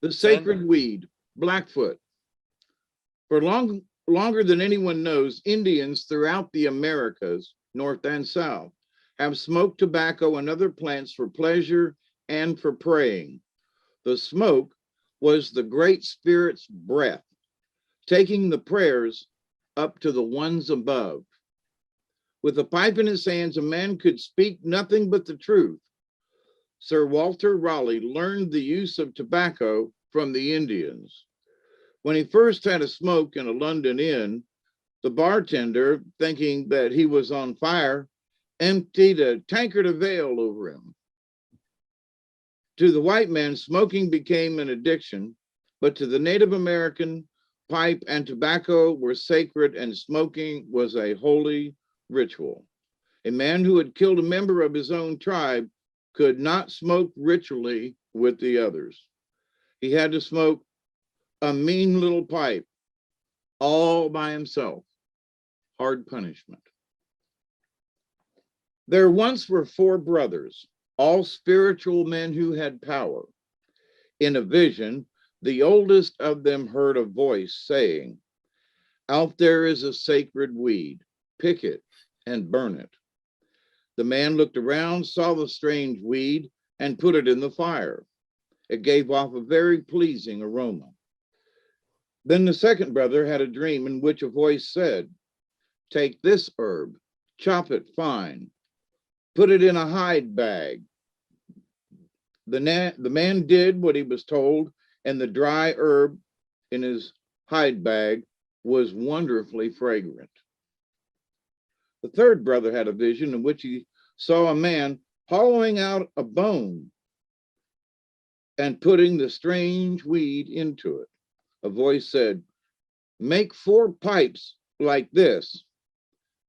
The sacred weed, Blackfoot. For longer than anyone knows, Indians throughout the Americas, North and South, have smoked tobacco and other plants for pleasure and for praying. The smoke was the Great Spirit's breath, taking the prayers up to the ones above. With a pipe in his hands, a man could speak nothing but the truth. Sir Walter Raleigh learned the use of tobacco from the Indians. When he first had a smoke in a London inn, the bartender, thinking that he was on fire, emptied a tankard of ale over him. To the white man, smoking became an addiction, but to the Native American, pipe and tobacco were sacred and smoking was a holy ritual. A man who had killed a member of his own tribe could not smoke ritually with the others. He had to smoke a mean little pipe all by himself. Hard punishment. There once were 4 brothers, all spiritual men who had power. In a vision, the oldest of them heard a voice saying, "Out there is a sacred weed, pick it and burn it." The man looked around, saw the strange weed, and put it in the fire. It gave off a very pleasing aroma. Then the second brother had a dream in which a voice said, "Take this herb, chop it fine, put it in a hide bag." The man did what he was told, and the dry herb in his hide bag was wonderfully fragrant. The third brother had a vision in which he saw a man hollowing out a bone and putting the strange weed into it. A voice said, "Make 4 pipes like this."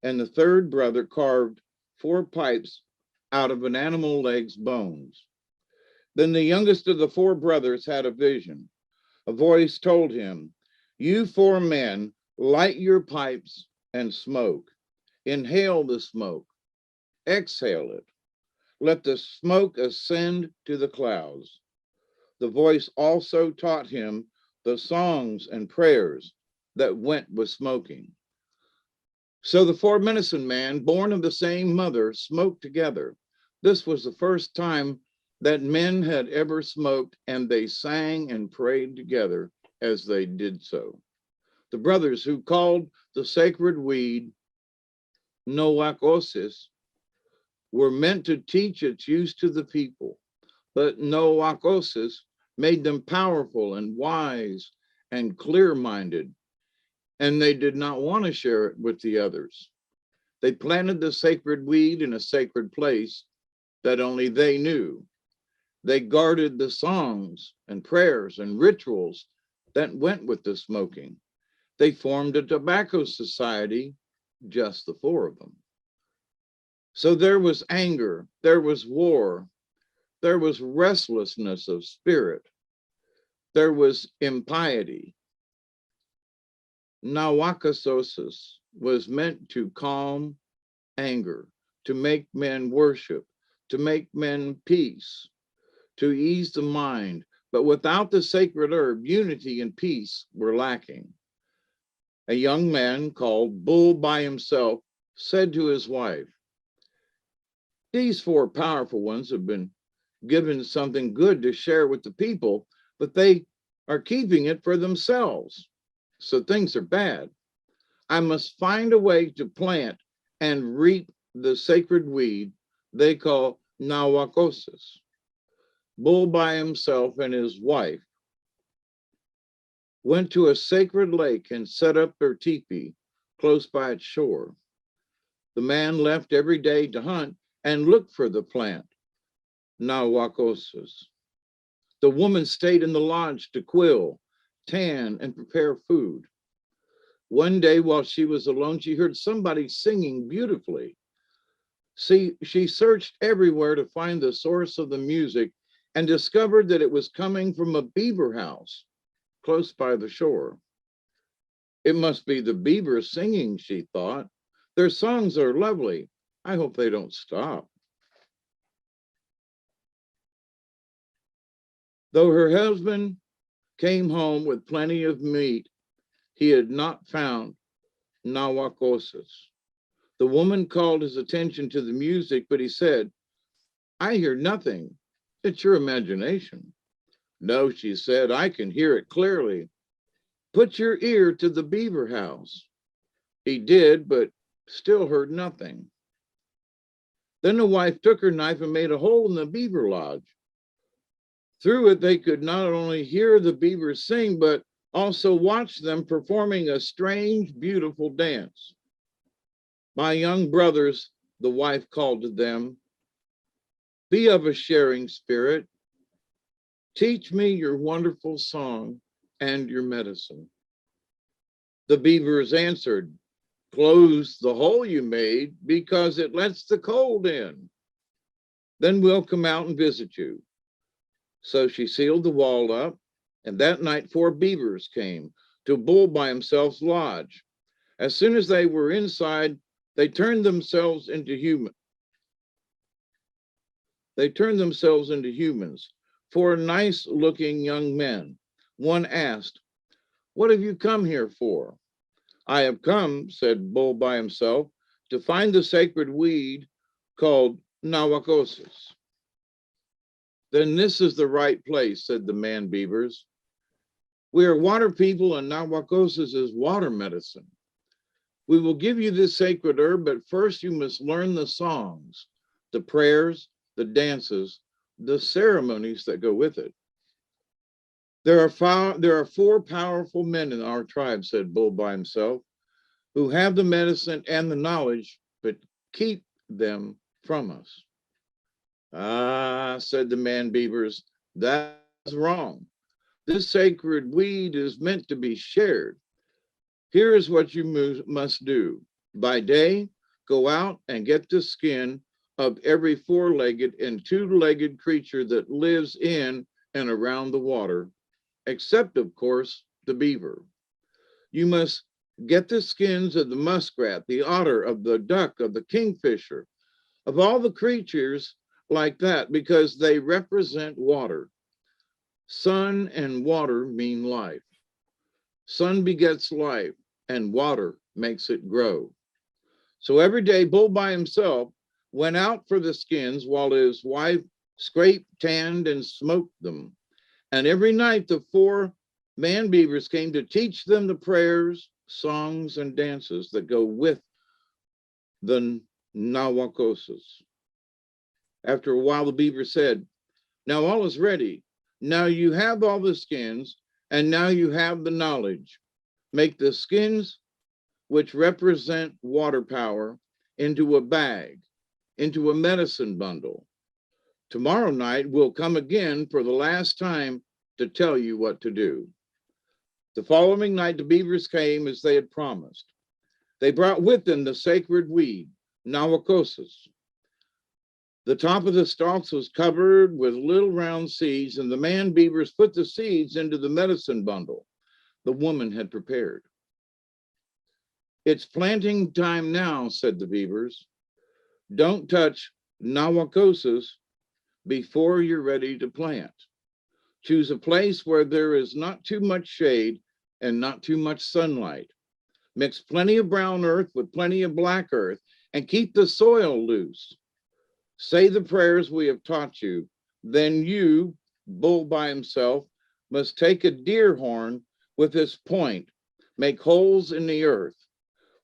And the third brother carved 4 pipes out of an animal leg's bones. Then the youngest of the 4 brothers had a vision. A voice told him, "You 4 men, light your pipes and smoke. Inhale the smoke, exhale it. Let the smoke ascend to the clouds." The voice also taught him the songs and prayers that went with smoking. So the 4 medicine men, born of the same mother, smoked together. This was the first time that men had ever smoked, and they sang and prayed together as they did so. The brothers who called the sacred weed Nowakosis were meant to teach its use to the people, but Nowakosis made them powerful and wise and clear-minded, and they did not want to share it with the others. They planted the sacred weed in a sacred place that only they knew. They guarded the songs and prayers and rituals that went with the smoking. They formed a tobacco society, just the 4 of them. So there was anger, there was war, there was restlessness of spirit, there was impiety. Nawakasosis was meant to calm anger, to make men worship, to make men peace, to ease the mind. But without the sacred herb, unity and peace were lacking. A young man called Bull by himself said to his wife, "These 4 powerful ones have been given something good to share with the people, but they are keeping it for themselves. So things are bad. I must find a way to plant and reap the sacred weed they call Nawakosis." Bull by himself and his wife went to a sacred lake and set up their teepee close by its shore. The man left every day to hunt and look for the plant, Nawakosis. The woman stayed in the lodge to quill, tan, and prepare food. One day while she was alone, she heard somebody singing beautifully. She searched everywhere to find the source of the music and discovered that it was coming from a beaver house close by the shore. It must be the beavers singing, she thought. Their songs are lovely. I hope they don't stop. Though her husband came home with plenty of meat. He had not found nawakosis. The woman called his attention to the music, but he said, I hear nothing. It's your imagination. No, she said, I can hear it clearly. Put your ear to the beaver house. He did, but still heard nothing. Then the wife took her knife and made a hole in the beaver lodge. Through it, they could not only hear the beavers sing, but also watch them performing a strange, beautiful dance. My young brothers, the wife called to them, be of a sharing spirit. Teach me your wonderful song and your medicine. The beavers answered, close the hole you made because it lets the cold in. Then we'll come out and visit you. So she sealed the wall up, and that night 4 beavers came to Bull by himself's lodge. As soon as they were inside, they turned themselves into humans. 4 nice-looking young men. One asked, what have you come here for? I have come, said Bull by himself, to find the sacred weed called nawakosis. Then this is the right place, said the man beavers. We are water people, and nawakosis is water medicine. We will give you this sacred herb, but first you must learn the songs, the prayers, the dances, the ceremonies that go with it. There are 4 powerful men in our tribe, said Bull by himself, who have the medicine and the knowledge, but keep them from us. Ah, said the man beavers, that's wrong. This sacred weed is meant to be shared. Here is what you must do. By day, go out and get the skin of every 4-legged and 2-legged creature that lives in and around the water, except, of course, the beaver. You must get the skins of the muskrat, the otter, of the duck, of the kingfisher, of all the creatures like that, because they represent water. Sun and water mean life. Sun begets life, and water makes it grow. So every day, Bull by himself went out for the skins while his wife scraped, tanned, and smoked them. And every night, the 4 man beavers came to teach them the prayers, songs, and dances that go with the nawakosis. After a while, the beaver said, now all is ready. Now you have all the skins, and now you have the knowledge. Make the skins, which represent water power, into a bag, into a medicine bundle. Tomorrow night, we'll come again for the last time to tell you what to do. The following night, the beavers came as they had promised. They brought with them the sacred weed, nawakosis. The top of the stalks was covered with little round seeds, and the man beavers put the seeds into the medicine bundle the woman had prepared. It's planting time now, said the beavers. Don't touch nawakosis before you're ready to plant. Choose a place where there is not too much shade and not too much sunlight. Mix plenty of brown earth with plenty of black earth and keep the soil loose. Say the prayers we have taught you. Then you, Bull by himself, must take a deer horn with its point, make holes in the earth,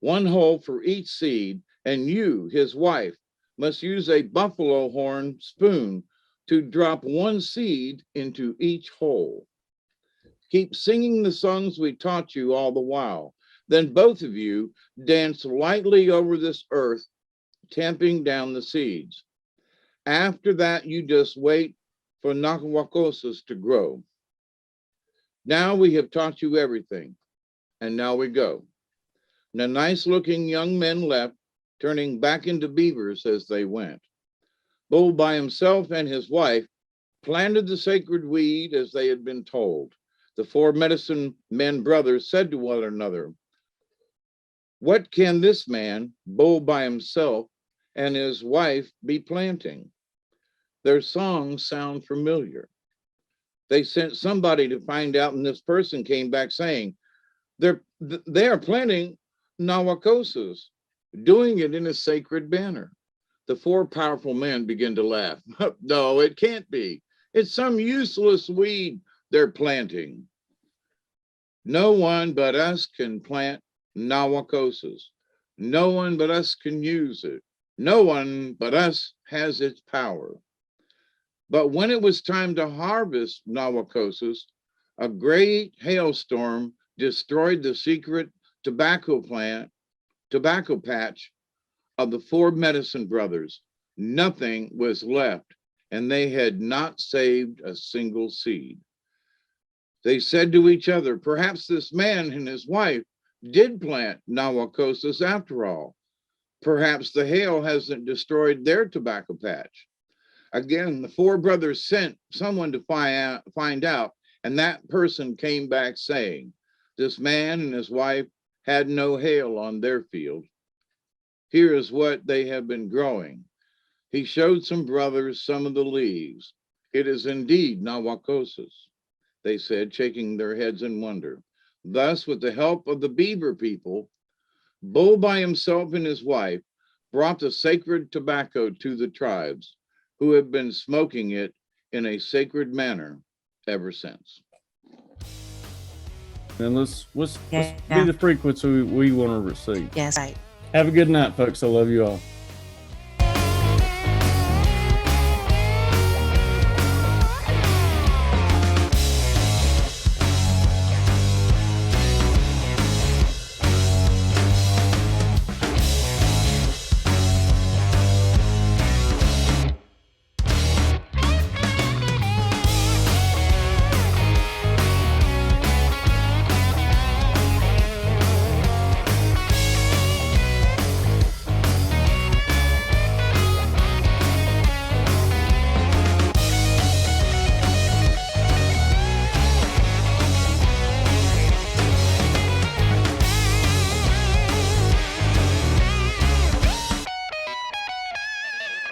1 hole for each seed, and you, his wife, must use a buffalo horn spoon to drop 1 seed into each hole. Keep singing the songs we taught you all the while. Then both of you dance lightly over this earth, tamping down the seeds. After that, you just wait for nawakosis to grow. Now we have taught you everything, and now we go. The nice-looking young men left, turning back into beavers as they went. Bull by himself and his wife planted the sacred weed as they had been told. The 4 medicine men brothers said to one another, what can this man, Bull by himself, and his wife be planting? Their songs sound familiar. They sent somebody to find out, and this person came back saying they are planting nawakosas, doing it in a sacred manner. The four powerful men begin to laugh. No, it can't be. It's some useless weed they're planting. No one but us can plant nawakosas. No one but us can use it. No one but us has its power. But when it was time to harvest nawakosas, a great hailstorm destroyed the secret tobacco patch of the four medicine brothers. Nothing was left, and they had not saved a single seed. They said to each other, perhaps this man and his wife did plant nawakosas after all. Perhaps the hail hasn't destroyed their tobacco patch. Again, the four brothers sent someone to find out, and that person came back saying, this man and his wife had no hail on their field. Here is what they have been growing. He showed some brothers some of the leaves. It is indeed nawakosas, they said, shaking their heads in wonder. Thus, with the help of the beaver people, Bull by himself and his wife brought the sacred tobacco to the tribes, who have been smoking it in a sacred manner ever since. And let's be the frequency we want to receive. Yes, right. Have a good night, folks. I love you all.